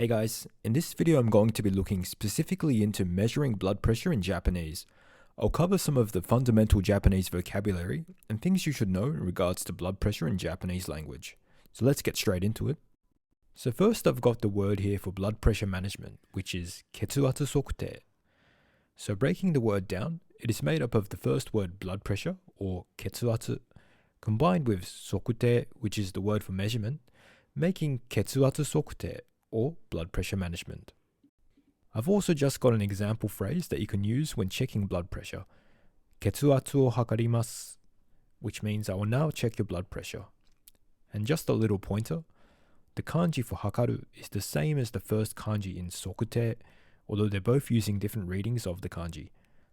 Hey guys, in this video I'm going to be looking specifically into measuring blood pressure in Japanese. I'll cover some of the fundamental Japanese vocabulary and things you should know in regards to blood pressure in Japanese language. So let's get straight into it. So first I've got the word here for blood pressure management, which is ketsuatsu sokute. So breaking the word down, it is made up of the first word blood pressure, or ketsuatsu, combined with sokute, which is the word for measurement, making ketsuatsu sokute, or blood pressure management. I've also just got an example phrase that you can use when checking blood pressure. Ketsuatsu o hakarimasu, which means I will now check your blood pressure. And just a little pointer, the kanji for hakaru is the same as the first kanji in sokute, although they're both using different readings of the kanji.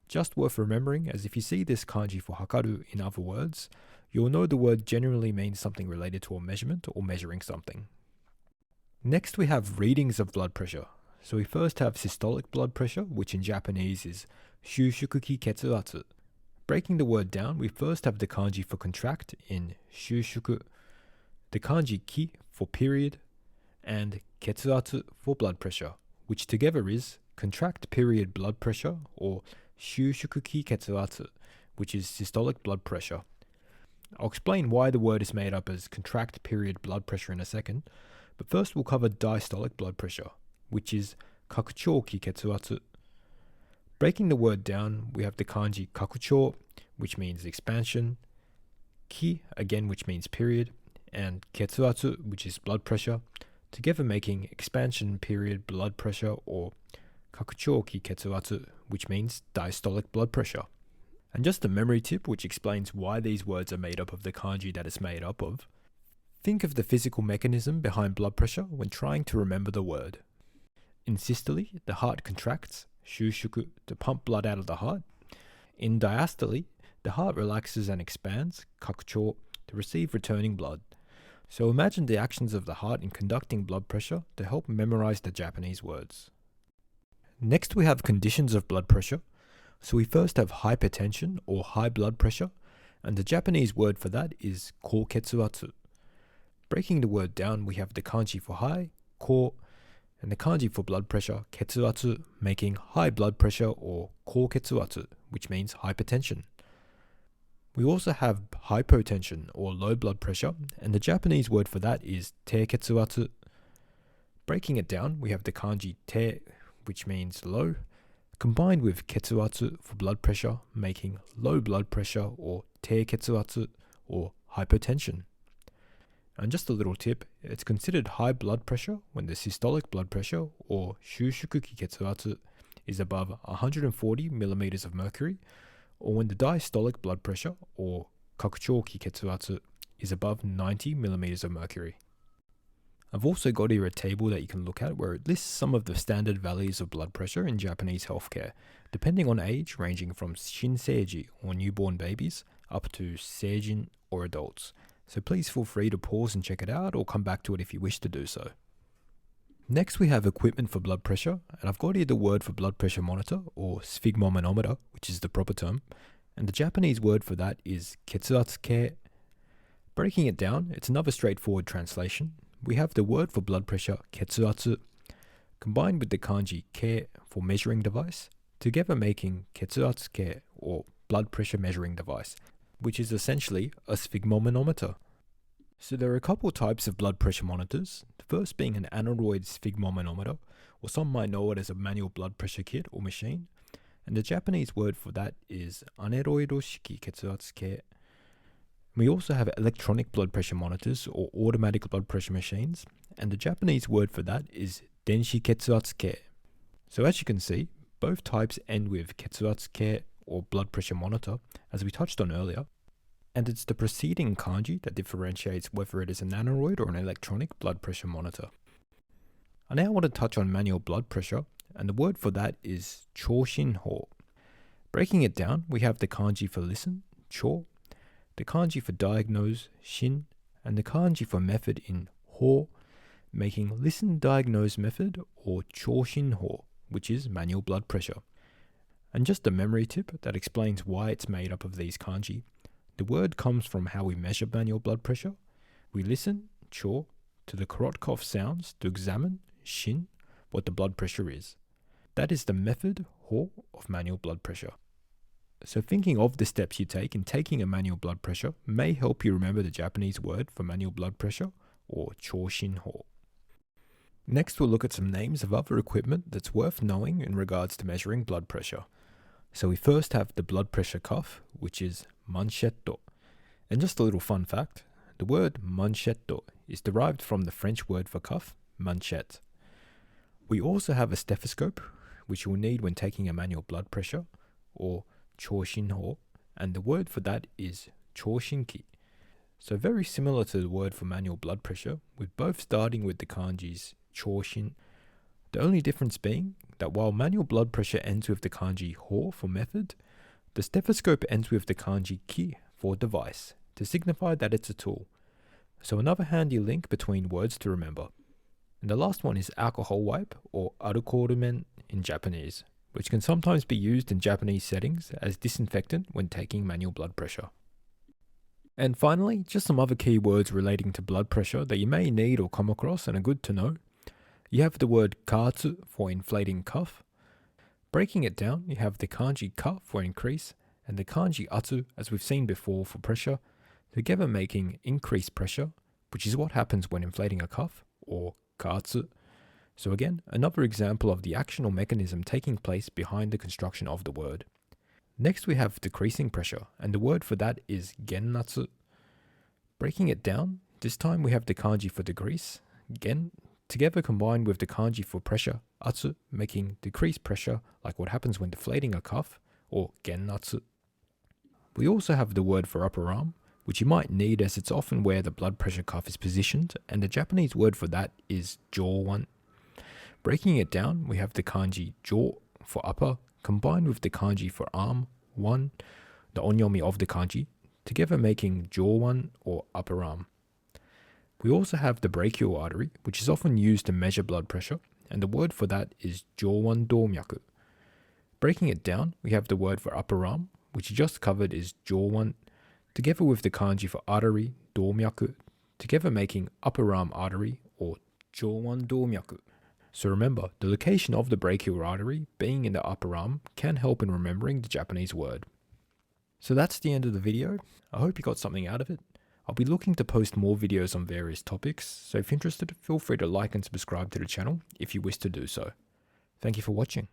Just worth remembering, as if you see this kanji for hakaru in other words, you'll know the word generally means something related to a measurement or measuring something. Next we have readings of blood pressure. So we first have systolic blood pressure, which in Japanese is shushuku-ki ketsuatsu. Breaking the word down, we first have the kanji for contract in shushuku, the kanji ki for period, and ketsuatsu for blood pressure, which together is contract period blood pressure, or shushuku-ki ketsuatsu, which is systolic blood pressure. I'll explain why the word is made up as contract period blood pressure in a second, but first we'll cover diastolic blood pressure, which is kakuchou-ki ketsuatsu. Breaking the word down, we have the kanji kakuchou, which means expansion, ki, again, which means period, and ketsuatsu, which is blood pressure, together making expansion period blood pressure, or kakuchou-ki ketsuatsu, which means diastolic blood pressure. And just a memory tip which explains why these words are made up of the kanji that it's made up of. Think of the physical mechanism behind blood pressure when trying to remember the word. In systole, the heart contracts, shushuku, to pump blood out of the heart. In diastole, the heart relaxes and expands, kakuchou, to receive returning blood. So imagine the actions of the heart in conducting blood pressure to help memorize the Japanese words. Next we have conditions of blood pressure. So we first have hypertension, or high blood pressure, and the Japanese word for that is koketsuatsu. Breaking the word down, we have the kanji for high, ko, and the kanji for blood pressure, ketsuatsu, making high blood pressure, or koketsuatsu, which means hypertension. We also have hypotension, or low blood pressure, and the Japanese word for that is teiketsuatsu. Breaking it down, we have the kanji te, which means low, combined with ketsuatsu for blood pressure, making low blood pressure, or teiketsuatsu, or hypotension. And just a little tip, it's considered high blood pressure when the systolic blood pressure, or shushuku-ki ketsuatsu, is above 140 millimeters of mercury, or when the diastolic blood pressure, or kakuchou-ki ketsuatsu, is above 90 millimeters of mercury. I've also got here a table that you can look at where it lists some of the standard values of blood pressure in Japanese healthcare, depending on age, ranging from shinseiji, or newborn babies, up to seijin, or adults. So please feel free to pause and check it out, or come back to it if you wish to do so. Next we have equipment for blood pressure, and I've got here the word for blood pressure monitor, or sphygmomanometer, which is the proper term, and the Japanese word for that is ketsuatsu-kei. Breaking it down, it's another straightforward translation. We have the word for blood pressure, ketsuatsu, combined with the kanji kei for measuring device, together making ketsuatsu-kei, or blood pressure measuring device, which is essentially a sphygmomanometer. So there are a couple types of blood pressure monitors, the first being an aneroid sphygmomanometer, or some might know it as a manual blood pressure kit or machine, and the Japanese word for that is aneroido shiki ketsuatsu-kei. We also have electronic blood pressure monitors, or automatic blood pressure machines, and the Japanese word for that is denshi ketsuatsu-kei. So as you can see, both types end with ketsuatsu-kei, or blood pressure monitor, as we touched on earlier, and it's the preceding kanji that differentiates whether it is an aneroid or an electronic blood pressure monitor. I now want to touch on manual blood pressure, and the word for that is choshin-ho. Breaking it down, we have the kanji for listen, cho, the kanji for diagnose, shin, and the kanji for method in ho, making listen diagnose method, or choshin-ho, which is manual blood pressure. And just a memory tip that explains why it's made up of these kanji. The word comes from how we measure manual blood pressure. We listen, cho, to the Korotkov sounds to examine, shin, what the blood pressure is. That is the method Ho of manual blood pressure. So thinking of the steps you take in taking a manual blood pressure may help you remember the Japanese word for manual blood pressure, or choshinho. Next, we'll look at some names of other equipment that's worth knowing in regards to measuring blood pressure. So we first have the blood pressure cuff, which is manchetto. And just a little fun fact, the word manchetto is derived from the French word for cuff, manchette. We also have a stethoscope, which you will need when taking a manual blood pressure, or choshinho, and the word for that is choshinki. So very similar to the word for manual blood pressure, with both starting with the kanjis choshin. The only difference being that while manual blood pressure ends with the kanji ho for method, the stethoscope ends with the kanji ki for device, to signify that it's a tool. So another handy link between words to remember. And the last one is alcohol wipe, or arukorumen in Japanese, which can sometimes be used in Japanese settings as disinfectant when taking manual blood pressure. And finally, just some other key words relating to blood pressure that you may need or come across and are good to know. You have the word katsu for inflating cuff. Breaking it down, you have the kanji ka for increase and the kanji atsu, as we've seen before, for pressure, together making increased pressure, which is what happens when inflating a cuff, or katsu. So again, another example of the action or mechanism taking place behind the construction of the word. Next we have decreasing pressure, and the word for that is gennatsu. Breaking it down, this time we have the kanji for decrease, gen, together combined with the kanji for pressure, atsu, making decreased pressure like what happens when deflating a cuff, or gennatsu. We also have the word for upper arm, which you might need as it's often where the blood pressure cuff is positioned, and the Japanese word for that is jowan. Breaking it down, we have the kanji jo for upper, combined with the kanji for arm, one, the onyomi of the kanji, together making jowan or upper arm. We also have the brachial artery, which is often used to measure blood pressure, and the word for that is jowan domyaku. Breaking it down, we have the word for upper arm, which you just covered is jowan, together with the kanji for artery, domyaku, together making upper arm artery or jowan domyaku. So remember, the location of the brachial artery being in the upper arm can help in remembering the Japanese word. So that's the end of the video. I hope you got something out of it. I'll be looking to post more videos on various topics, so if interested, feel free to like and subscribe to the channel if you wish to do so. Thank you for watching.